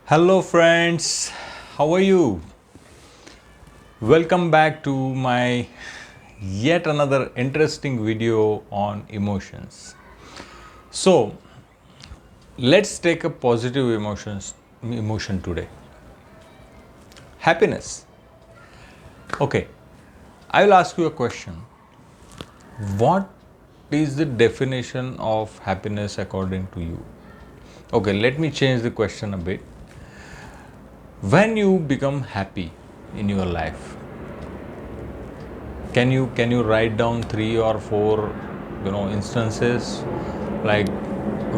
Hello friends, how are you? Welcome back to my yet another interesting video on emotions. So, let's take a positive emotion today. Happiness. Okay, I will ask you a question. What is the definition of happiness according to you? Okay, let me change the question a bit. When you become happy in your life, can you write down three or four instances, like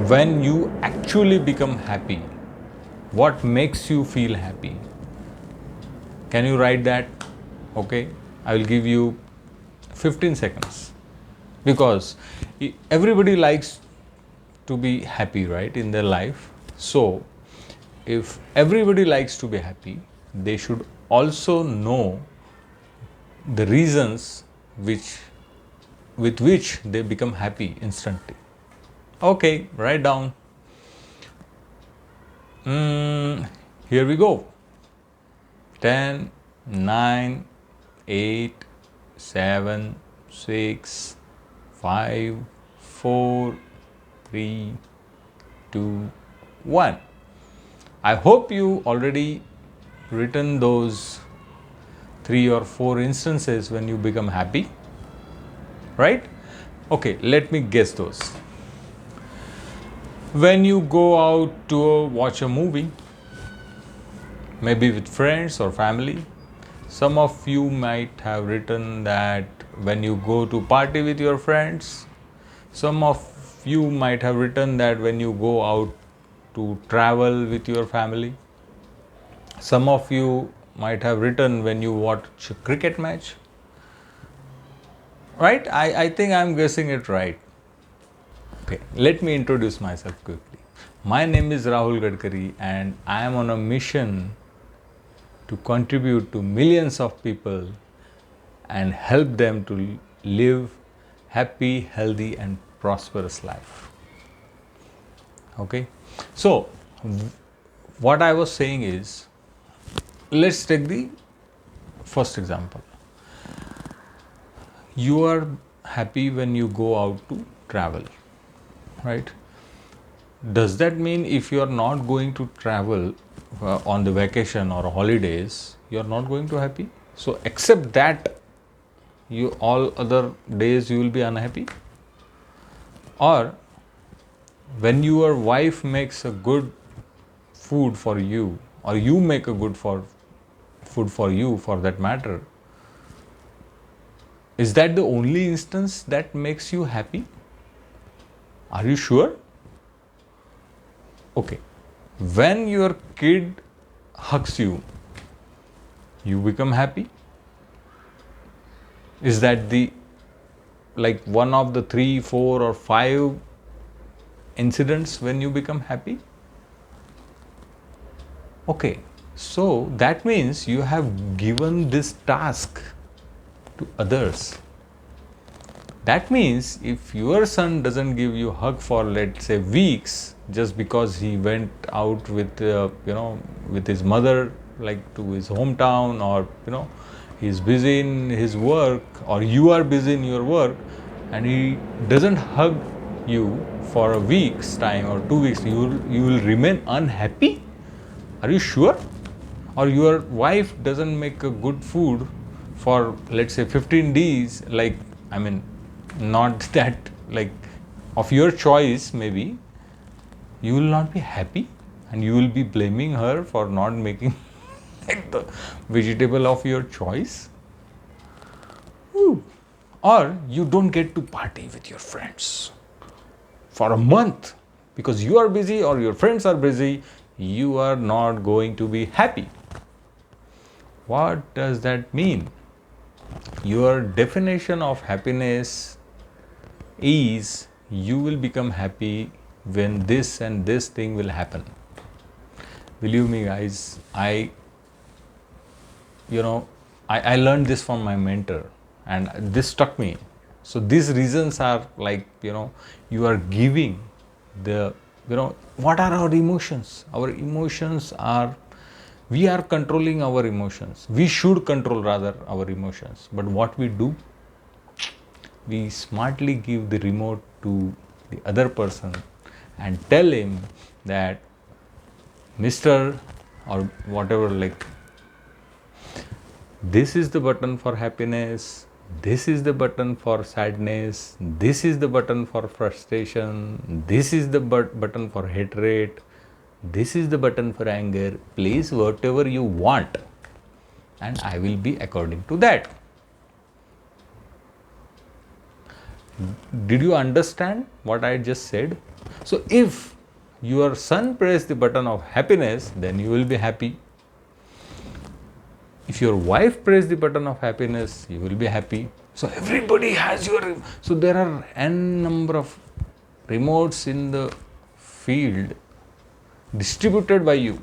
when you actually become happy, what makes you feel happy? Can you write that? Okay, I will give you 15 seconds, because everybody likes to be happy, right, in their life. So if everybody likes to be happy, they should also know the reasons with which they become happy instantly. Okay, write down. Here we go. 10, 9, 8, 7, 6, 5, 4, 3, 2, 1. I hope you already written those 3 or 4 instances when you become happy, right? Okay, let me guess those. When you go out to watch a movie, maybe with friends or family. Some of you might have written that when you go to party with your friends. Some of you might have written that when you go out to travel with your family. Some of you might have written when you watch a cricket match. Right? I think I'm guessing it right. Okay, let me introduce myself quickly. My name is Rahul Gadkari and I am on a mission to contribute to millions of people and help them to live happy, healthy and prosperous life. Okay, so what I was saying is, let's take the first example. You are happy when you go out to travel, right? Does that mean if you are not going to travel on the vacation or holidays, you are not going to happy? So except that, you all other days you will be unhappy? Or when your wife makes a good food for you, or you make a good food for you for that matter, is that the only instance that makes you happy? Are you sure? Okay, when your kid hugs you, you become happy? Is that the like one of the 3, 4 or 5 incidents when you become happy? Okay, so that means you have given this task to others. That means if your son doesn't give you a hug for, let's say, weeks, just because he went out with with his mother, like to his hometown, or he's busy in his work, or you are busy in your work, and he doesn't hug you for a week's time or 2 weeks, you will remain unhappy? Are you sure? Or your wife doesn't make a good food for, let's say, 15 days, like, I mean, not that, like, of your choice, maybe, you will not be happy and you will be blaming her for not making like the vegetable of your choice. Ooh. Or you don't get to party with your friends for a month because you are busy or your friends are busy, you are not going to be happy. What does that mean? Your definition of happiness is you will become happy when this and this thing will happen. Believe me, guys, I learned this from my mentor and this struck me. So these reasons are like, you are giving the what are our emotions? Our emotions are, we are controlling our emotions. We should control rather our emotions. But what we do, we smartly give the remote to the other person and tell him that, Mr. or whatever, like, this is the button for happiness, this is the button for sadness, this is the button for frustration, this is the button for hatred, this is the button for anger. Place whatever you want and I will be according to that. Did you understand what I just said? So if your son press the button of happiness, then you will be happy. If your wife press the button of happiness, you will be happy. So everybody has so there are n number of remotes in the field distributed by you.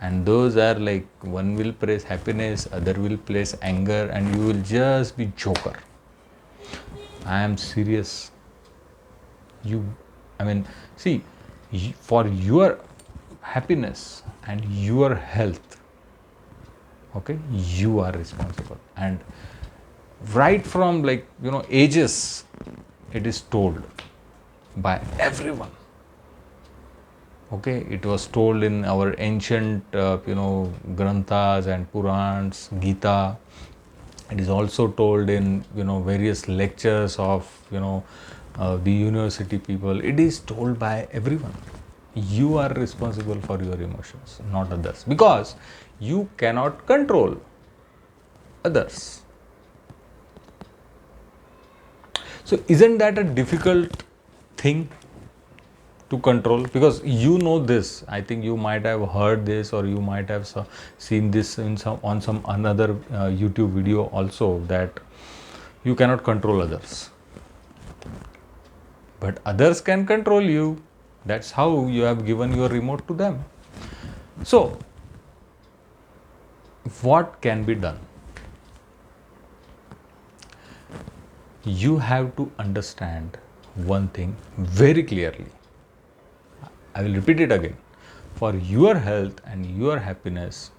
And those are like, one will press happiness, other will press anger, and you will just be joker. I am serious. See, for your happiness and your health, okay, you are responsible. And right from ages, it is told by everyone. Okay, it was told in our ancient granthas and Purans, Gita. It is also told in various lectures of the university people. It is told by everyone. You are responsible for your emotions, not others, because you cannot control others. So isn't that a difficult thing to control? Because this, I think you might have heard this, or you might have seen this in some another YouTube video also, that you cannot control others, but others can control you. That's how you have given your remote to them. So what can be done? You have to understand one thing very clearly. I will repeat it again. For your health and your happiness,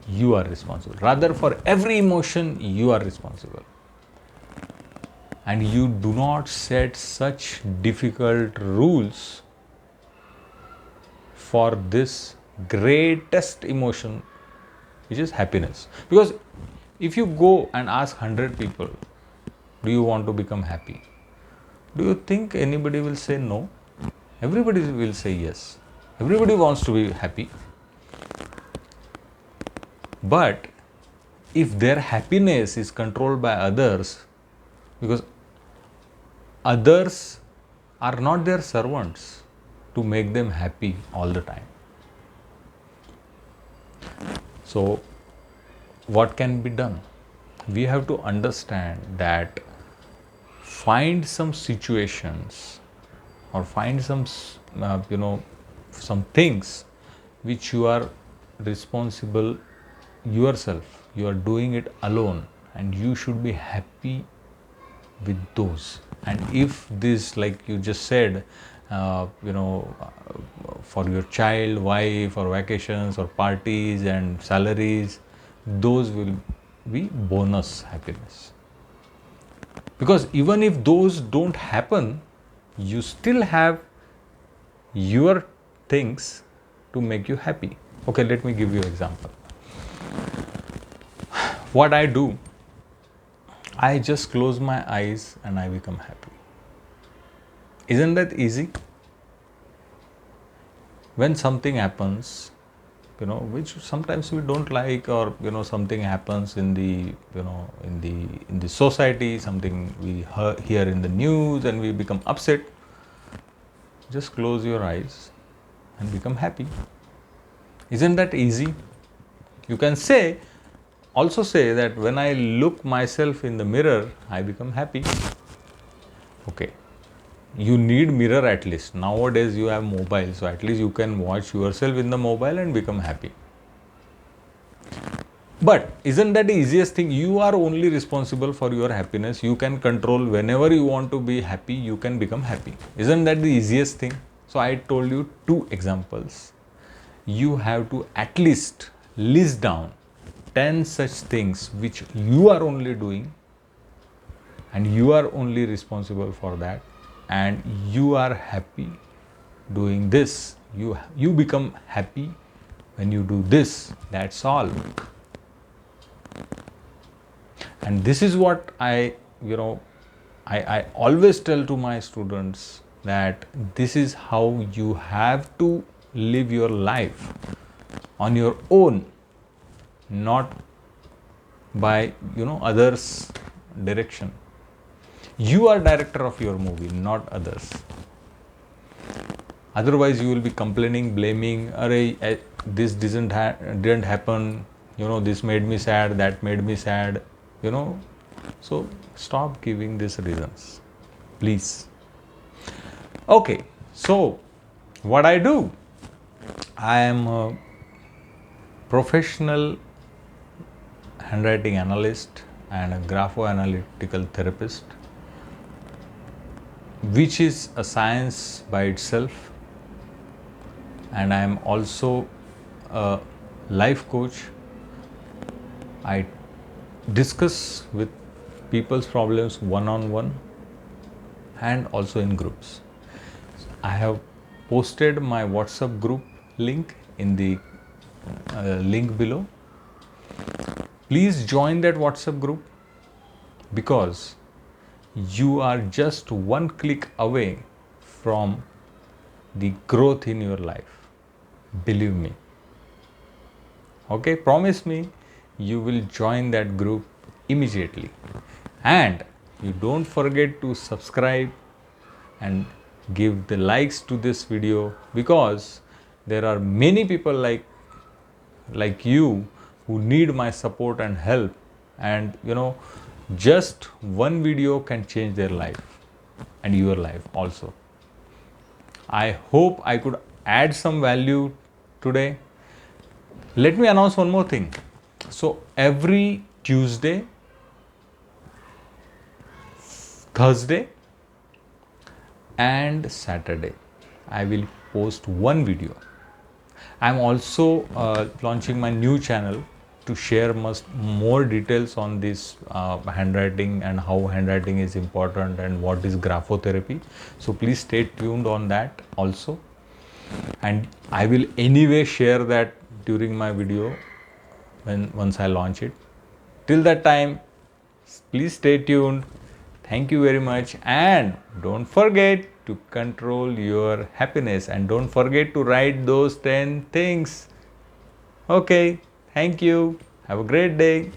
you are responsible. Rather, for every emotion, you are responsible. And you do not set such difficult rules for this greatest emotion, which is happiness. Because if you go and ask 100 people, do you want to become happy? Do you think anybody will say no? Everybody will say yes. Everybody wants to be happy. But if their happiness is controlled by others, because others are not their servants to make them happy all the time. So what can be done? We have to understand that find some situations, or find some some things which you are responsible yourself. You are doing it alone, and you should be happy with those. And if this, like you just said, for your child, wife, or vacations, or parties and salaries, those will be bonus happiness. Because even if those don't happen, you still have your things to make you happy. Okay, let me give you an example. What I do, I just close my eyes and I become happy. Isn't that easy? When something happens, which sometimes we don't like, or something happens in the in the society, something we hear in the news, and we become upset, just close your eyes and become happy. Isn't that easy? You can also say that when I look myself in the mirror, I become happy. Okay, you need mirror at least. Nowadays you have mobile, so at least you can watch yourself in the mobile and become happy. But isn't that the easiest thing? You are only responsible for your happiness. You can control whenever you want to be happy, you can become happy. Isn't that the easiest thing? So I told you 2 examples. You have to at least list down 10 such things which you are only doing and you are only responsible for that, and you are happy doing this. You become happy when you do this. That's all. And this is what I always tell to my students, that this is how you have to live your life on your own, not by others' direction. You are director of your movie, not others. Otherwise you will be complaining, blaming, this didn't happen, this made me sad, that made me sad, so stop giving these reasons, please. Okay, so what I do, I am a professional handwriting analyst and a grapho-analytical therapist, which is a science by itself. And I am also a life coach. I discuss with people's problems one-on-one and also in groups. I have posted my WhatsApp group link in the link below. Please join that WhatsApp group, because you are just one click away from the growth in your life. Believe me. Okay, promise me you will join that group immediately. And you don't forget to subscribe and give the likes to this video, because there are many people like you who need my support and help, and just one video can change their life and your life also. I hope I could add some value today. Let me announce one more thing. So every Tuesday, Thursday and Saturday, I will post one video. I am also launching my new channel to share more details on this handwriting and how handwriting is important and what is graphotherapy. So please stay tuned on that also. And I will anyway share that during my video once I launch it. Till that time, please stay tuned. Thank you very much, and don't forget to control your happiness, and don't forget to write those 10 things. Okay, thank you. Have a great day.